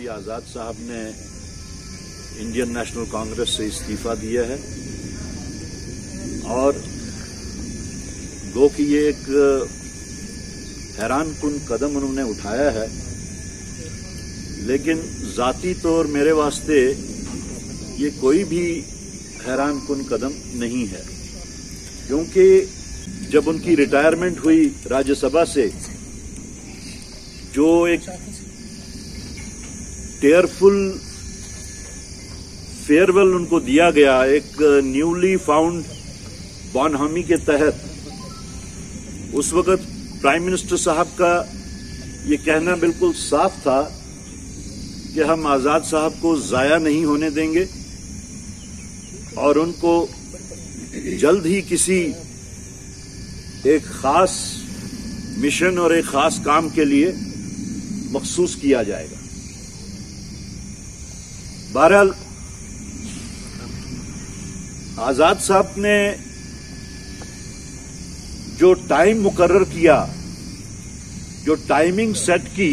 अभी आज़ाद साहब ने इंडियन नेशनल कांग्रेस से इस्तीफा दिया है और गो कि ये एक हैरानकुन कदम उन्होंने उठाया है, लेकिन जाती तौर मेरे वास्ते ये कोई भी हैरानकुन कदम नहीं है, क्योंकि जब उनकी रिटायरमेंट हुई राज्यसभा से, जो एक टेयरफुल फेयरवेल उनको दिया गया एक न्यूली फाउंड बॉनहमी के तहत, उस वक्त प्राइम मिनिस्टर साहब का ये कहना बिल्कुल साफ था कि हम आजाद साहब को जाया नहीं होने देंगे और उनको जल्द ही किसी एक खास मिशन और एक खास काम के लिए मखसूस किया जाएगा। बहरहाल आजाद साहब ने जो टाइम मुकर्रर किया, जो टाइमिंग सेट की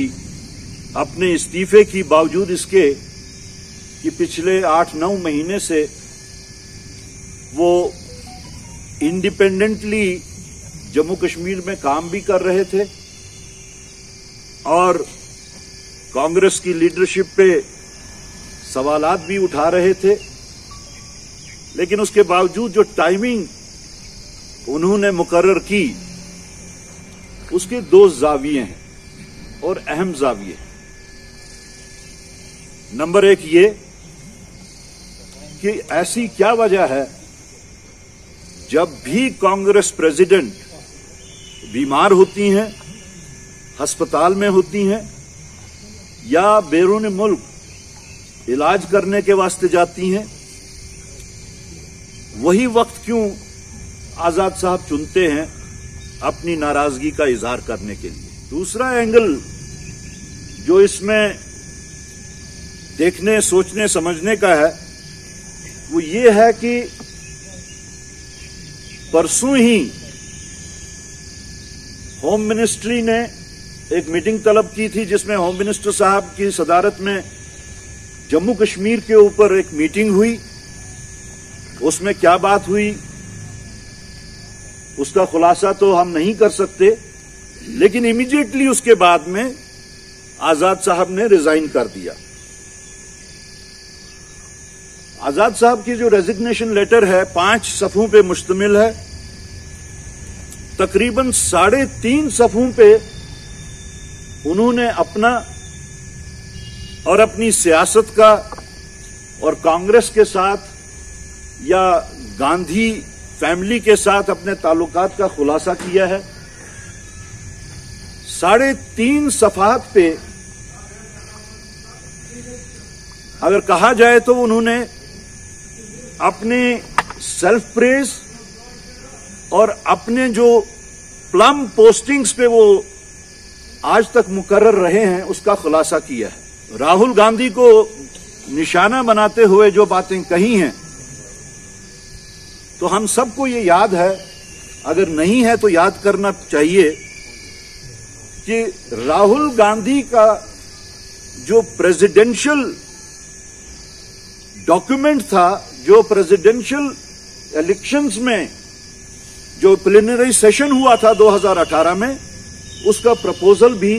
अपने इस्तीफे की, बावजूद इसके कि पिछले 8-9 महीने से वो इंडिपेंडेंटली जम्मू कश्मीर में काम भी कर रहे थे और कांग्रेस की लीडरशिप पे सवालात भी उठा रहे थे, लेकिन उसके बावजूद जो टाइमिंग उन्होंने मुकर्रर की, उसके 2 जाविये हैं और अहम जाविये। नंबर 1 ये कि ऐसी क्या वजह है जब भी कांग्रेस प्रेसिडेंट बीमार होती हैं, अस्पताल में होती हैं या बैरून मुल्क इलाज करने के वास्ते जाती हैं, वही वक्त क्यों आजाद साहब चुनते हैं अपनी नाराजगी का इजहार करने के लिए। दूसरा एंगल जो इसमें देखने, सोचने, समझने का है, वो ये है कि परसों ही होम मिनिस्ट्री ने एक मीटिंग तलब की थी, जिसमें होम मिनिस्टर साहब की सदारत में जम्मू कश्मीर के ऊपर एक मीटिंग हुई। उसमें क्या बात हुई उसका खुलासा तो हम नहीं कर सकते, लेकिन इमीडिएटली उसके बाद में आजाद साहब ने रिजाइन कर दिया। आजाद साहब की जो रेजिग्नेशन लेटर है 5 सफ़ों पे मुश्तमिल है। तकरीबन 3.5 सफ़ों पे उन्होंने अपना और अपनी सियासत का और कांग्रेस के साथ या गांधी फैमिली के साथ अपने ताल्लुकात का खुलासा किया है। 3.5 सफ़हात पे अगर कहा जाए तो उन्होंने अपने सेल्फ प्रेज और अपने जो प्लम पोस्टिंग्स पे वो आज तक मुकर्रर रहे हैं उसका खुलासा किया है। राहुल गांधी को निशाना बनाते हुए जो बातें कही हैं, तो हम सबको ये याद है, अगर नहीं है तो याद करना चाहिए कि राहुल गांधी का जो प्रेसिडेंशियल डॉक्यूमेंट था, जो प्रेसिडेंशियल इलेक्शंस में जो प्रीलिमिनरी सेशन हुआ था 2018 में, उसका प्रपोजल भी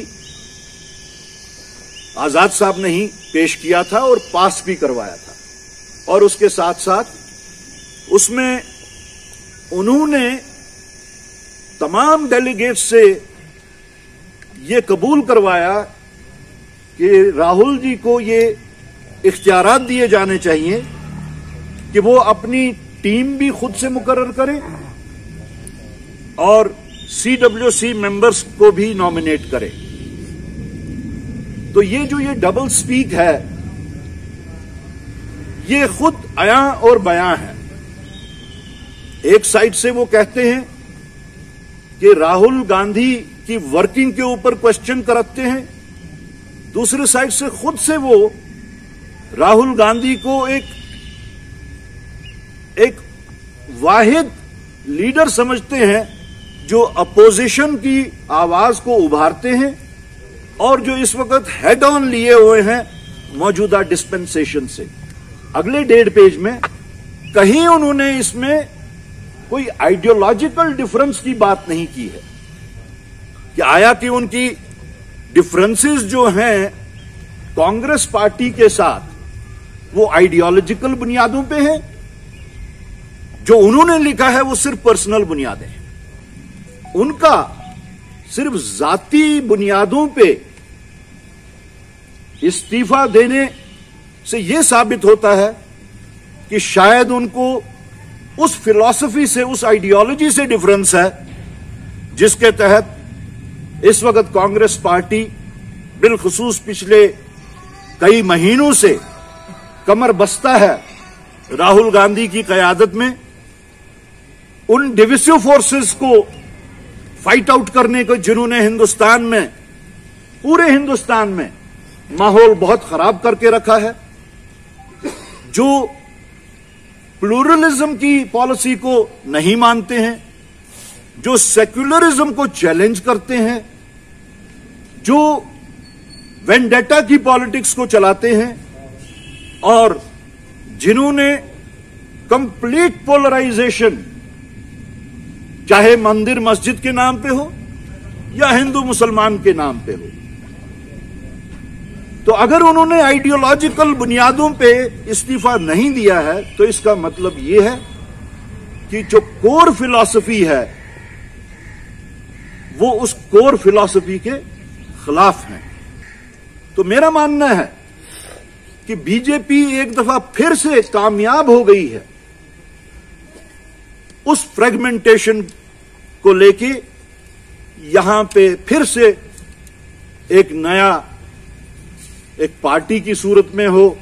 आजाद साहब ने ही पेश किया था और पास भी करवाया था। और उसके साथ साथ उसमें उन्होंने तमाम डेलीगेट्स से ये कबूल करवाया कि राहुल जी को ये इख्तियारात दिए जाने चाहिए कि वो अपनी टीम भी खुद से मुकर्रर करें और CWC मेंबर्स को भी नॉमिनेट करें। तो ये जो डबल स्पीक है, ये खुद अयां और बयां है। एक साइड से वो कहते हैं कि राहुल गांधी की वर्किंग के ऊपर क्वेश्चन करते हैं, दूसरे साइड से खुद से वो राहुल गांधी को एक वाहिद लीडर समझते हैं जो अपोजिशन की आवाज को उभारते हैं और जो इस वक्त हेड ऑन लिए हुए हैं मौजूदा डिस्पेंसेशन से। अगले 1.5 पेज में कहीं उन्होंने इसमें कोई आइडियोलॉजिकल डिफरेंस की बात नहीं की है कि आया कि उनकी डिफरेंसेस जो हैं कांग्रेस पार्टी के साथ वो आइडियोलॉजिकल बुनियादों पे हैं। जो उन्होंने लिखा है वो सिर्फ पर्सनल बुनियादें हैं, उनका सिर्फ जाती बुनियादों पे इस्तीफा देने से यह साबित होता है कि शायद उनको उस फिलॉसफी से, उस आइडियोलॉजी से डिफरेंस है जिसके तहत इस वक्त कांग्रेस पार्टी बिलखुसूस पिछले कई महीनों से कमर बस्ता है राहुल गांधी की कयादत में उन डिविसिव फोर्सेस को फाइट आउट करने को, जिन्होंने हिंदुस्तान में, पूरे हिंदुस्तान में माहौल बहुत खराब करके रखा है, जो प्लूरलिज्म की पॉलिसी को नहीं मानते हैं, जो सेक्युलरिज्म को चैलेंज करते हैं, जो वेंडेटा की पॉलिटिक्स को चलाते हैं और जिन्होंने कंप्लीट पोलराइजेशन, चाहे मंदिर मस्जिद के नाम पे हो या हिंदू मुसलमान के नाम पे हो, तो अगर उन्होंने आइडियोलॉजिकल बुनियादों पे इस्तीफा नहीं दिया है तो इसका मतलब यह है कि जो कोर फिलॉसफी है वो उस कोर फिलॉसफी के खिलाफ है। तो मेरा मानना है कि बीजेपी एक दफा फिर से कामयाब हो गई है उस फ्रेगमेंटेशन को लेके, यहां पे फिर से एक नया, एक पार्टी की सूरत में हो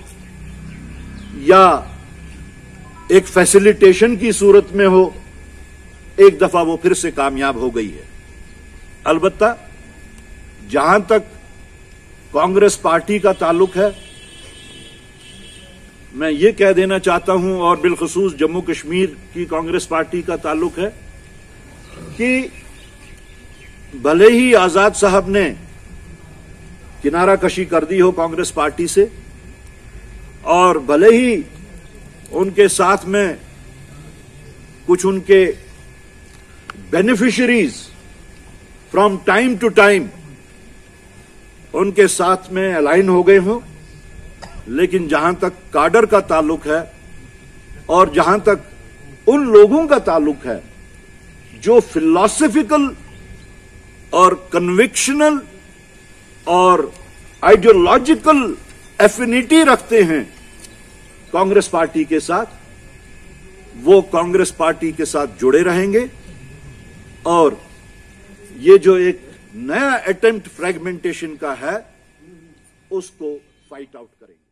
या एक फैसिलिटेशन की सूरत में हो, एक दफा वो फिर से कामयाब हो गई है। अलबत्ता जहां तक कांग्रेस पार्टी का ताल्लुक है, मैं ये कह देना चाहता हूं, और बिलखुसूस जम्मू कश्मीर की कांग्रेस पार्टी का ताल्लुक है कि भले ही आजाद साहब ने किनारा कशी कर दी हो कांग्रेस पार्टी से, और भले ही उनके साथ में कुछ उनके beneficiaries from time to time उनके साथ में अलाइन हो गए हों, लेकिन जहां तक काडर का ताल्लुक है और जहां तक उन लोगों का ताल्लुक है जो फिलॉसफिकल और कन्विक्शनल और आइडियोलॉजिकल एफिनिटी रखते हैं कांग्रेस पार्टी के साथ, वो कांग्रेस पार्टी के साथ जुड़े रहेंगे और ये जो एक नया अटेम्प्ट फ्रेगमेंटेशन का है उसको फाइट आउट करेंगे।